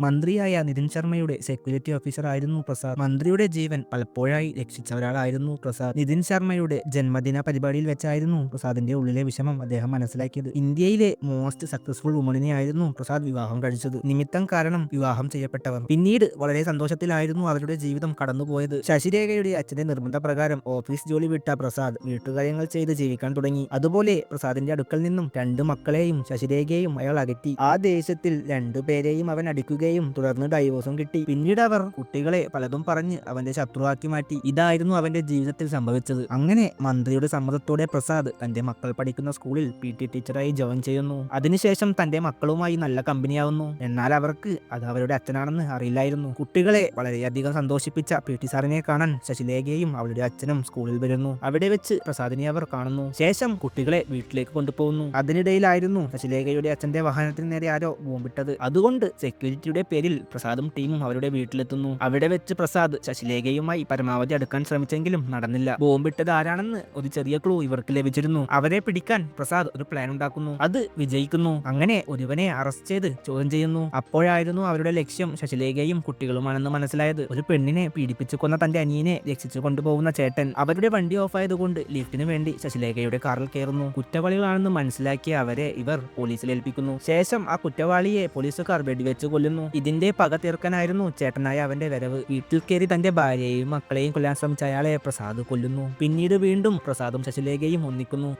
മന്ത്രിയായ നിതിൻ ശർമ്മയുടെ security officer ആയിരുന്നു പ്രസാദ്. മന്ത്രിയുടെ ജീവൻ പലപ്പോഴായി രക്ഷിച്ച ഒരാളായിരുന്നു പ്രസാദ്. നിതിൻ ശർമ്മയുടെ ജന്മദിന പരിപാടിയിൽ വെച്ചായിരുന്നു പ്രസാദിന്റെ ഉള്ളിലെ വിഷമം അദ്ദേഹം മനസ്സിലാക്കിയത്. ഇന്ത്യയിലെ മോസ്റ്റ് സക്സസ്ഫുൾ വുമണിനെ ആയിരുന്നു പ്രസാദ് വിവാഹം കഴിച്ചത്. നിമിത്തം കാരണം വിവാഹം ചെയ്യപ്പെട്ടവർ പിന്നീട് വളരെ സന്തോഷത്തിലായിരുന്നു അവരുടെ ജീവിതം കടന്നുപോയത്. ശശിരേഖയുടെ അച്ഛന്റെ നിർബന്ധപ്രകാരം ഓഫീസ് ജോലി വിട്ട പ്രസാദ് വീട്ടുകാര്യങ്ങൾ ചെയ്ത് ജീവിക്കാൻ തുടങ്ങി. അതുപോലെ പ്രസാദിന്റെ അടുക്കൽ നിന്നും 2 മക്കളെയും ശശിരേഖയെയും അയാൾ അകറ്റി. ആ ദേഷ്യത്തിൽ 2 പേരെയും അവൻ അടിക്കുകയും തുടർന്ന് ഡൈവോഴ്സും കിട്ടി. പിന്നീട് അവർ കുട്ടികളെ പലതും പറഞ്ഞ് അവന്റെ ശത്രുവാക്കി മാറ്റി. ഇതായിരുന്നു അവന്റെ ജീവിതത്തിൽ സംഭവിച്ചത്. അങ്ങനെ മന്ത്രിയുടെ സമ്മതത്തോടെ പ്രസാദ് തന്റെ മക്കൾ പഠിക്കുന്ന സ്കൂളിൽ PT ടീച്ചറായി ജോയിൻ ചെയ്യുന്നു. അതിനുശേഷം തന്റെ മക്കളുമായി നല്ല കമ്പനിയാവുന്നു. എന്നാൽ അവർക്ക് അത് അവരുടെ അച്ഛനാണെന്ന് അറിയില്ലായിരുന്നു. കുട്ടികളെ വളരെയധികം സന്തോഷിപ്പിച്ച PT സാറിനെ കാണാൻ ശശിലേഖയും അവളുടെ അച്ഛനും സ്കൂളിൽ വരുന്നു. അവിടെ വെച്ച് പ്രസാദിനെ അവർ കാണുന്നു. ശേഷം കുട്ടികളെ വീട്ടിലേക്ക് കൊണ്ടുപോകുന്നു. അതിനിടയിലായിരുന്നു ശശിലേഖയുടെ അച്ഛന്റെ വാഹനത്തിന് നേരെ ആരോ ബോംബിട്ടത്. അതുകൊണ്ട് സെക്യൂരിറ്റിയുടെ പേരിൽ പ്രസാദും ടീമും അവരുടെ വീട്ടിലെത്തുന്നു. അവിടെ വെച്ച് പ്രസാദ് ശശിലേഖയുമായി പരമാവധി അടുക്കാൻ ശ്രമിച്ചെങ്കിലും നടന്നില്ല. ബോംബിട്ടത് ആരാണെന്ന് ഒരു ചെറിയ ക്ലൂ ഇവർക്ക് ലഭിച്ചിരുന്നു. അവരെ പിടിക്കാൻ പ്രസാദ് ഒരു പ്ലാൻ ഉണ്ടാക്കുന്നു. അത് വിജയിക്കുന്നു. അങ്ങനെ ഒരുവനെ അറസ്റ്റ് ചെയ്ത് ചോദ്യം ചെയ്യുന്നു. അപ്പോഴായിരുന്നു അവരുടെ ലക്ഷ്യം ശശിലേഖയും കുട്ടികളുമാണെന്ന് മനസ്സിലായത്. ഒരു പെണ്ണിനെ പീഡിപ്പിച്ചു കൊന്ന തന്റെ അനിയനെ രക്ഷിച്ചു കൊണ്ടുപോകുന്ന ചേട്ടൻ. അവരുടെ വണ്ടി ഓഫായതുകൊണ്ട് ലിഫ്റ്റിന് വേണ്ടി ശശിലേഖയുടെ കാറിൽ കയറുന്നു. കുറ്റവാളികളാണെന്ന് മനസ്സിലാക്കിയ അവരെ ഇവർ പോലീസിൽ ഏൽപ്പിക്കുന്നു. ശേഷം ആ കുറ്റവാളിയെ പോലീസുകാർ വെടിവെച്ച് കൊല്ലുന്നു. ഇതിന്റെ പക തീർക്കാനായിരുന്നു ചേട്ടനായ അവന്റെ വരവ്. വീട്ടിൽ കയറി തന്റെ ഭാര്യയെയും മക്കളെയും കൊല്ലാൻ ശ്രമിച്ച അയാളെ പ്രസാദ് കൊല്ലുന്നു. പിന്നീട് വീണ്ടും പ്രസാദും ശശിലേഖയും ഒന്നിക്കുന്നു.